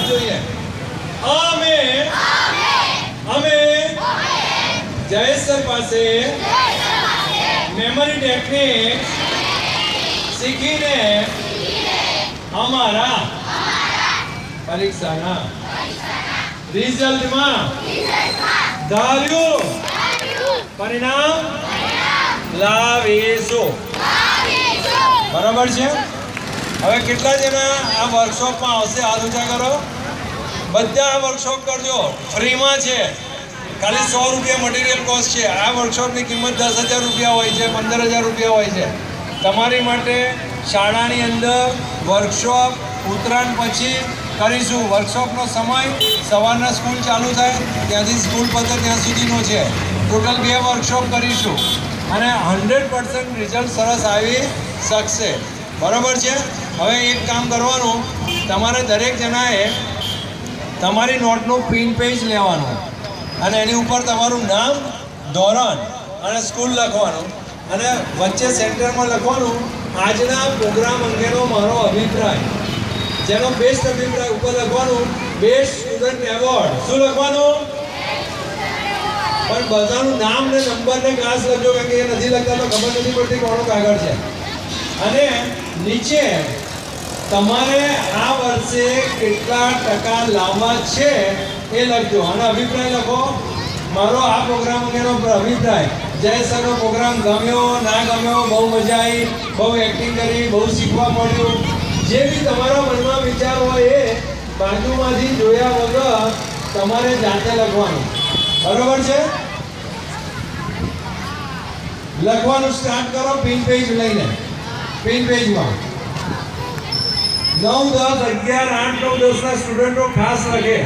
જોઈએ. અમે જયેશ સર પાસે મેમરી ટેકનિક શીખીને અમારા પરીક્ષાના રિઝલ્ટમાં ધાર્યું પરિણામ લાવીશું. બરાબર છે. હવે કેટલા જણા આ વર્કશોપમાં આવશે? હાથ ઊંચા કરો. બધા આ વર્કશોપ કરજો, ફ્રીમાં છે. ખાલી 100 રૂપિયા મટીરિયલ કોસ્ટ છે. આ વર્કશોપની કિંમત 10,000 રૂપિયા હોય છે, 15,000 રૂપિયા હોય છે. તમારી માટે શાળાની અંદર વર્કશોપ ઉત્તરાયણ પછી કરીશું. વર્કશોપનો સમય સવારના સ્કૂલ ચાલુ થાય ત્યાંથી સ્કૂલ પતે ત્યાં સુધીનો છે. ટોટલ 2 વર્કશોપ કરીશું અને 100% રિઝલ્ટ સરસ આવી શકશે. બરાબર છે. હવે એક કામ કરવાનું, તમારે દરેક જણાએ તમારી નોટનું પિન પેજ લેવાનું અને એની ઉપર તમારું નામ, ધોરણ અને સ્કૂલ લખવાનું અને વચ્ચે સેન્ટરમાં લખવાનું આજના પ્રોગ્રામ અંગેનો મારો અભિપ્રાય. જેનો બેસ્ટ અભિપ્રાય ઉપર લખવાનું બેસ્ટ સ્ટુડન્ટ એવોર્ડ. શું લખવાનું? પણ બધાનું નામ ને નંબર ને ક્લાસ લખજો, કારણ કે એ નથી લખતા તો ખબર નથી પડતી કોનો કાગળ છે. અને નીચે તમારે આ વર્ષે કેટલા ટકા લાવવા છે એ લખજો અને અભિપ્રાય લખો. મારો આ પ્રોગ્રામ અંગેનો અભિપ્રાય, જય સરનો પ્રોગ્રામ ગમ્યો ના ગમ્યો, બહુ મજા આવી, બહુ એક્ટિંગ કરી, બહુ શીખવા મળ્યું, જે બી તમારા મનમાં વિચાર હોય એ બાજુમાંથી જોયા વગર તમારે જાતે લખવાનું. બરોબર છે. લખવાનું સ્ટાર્ટ કરો પિન પેજ લઈને. પિન પેજમાં 9, 10, 11, 8, 9, 10 ના સ્ટુડન્ટો ખાસ લખે.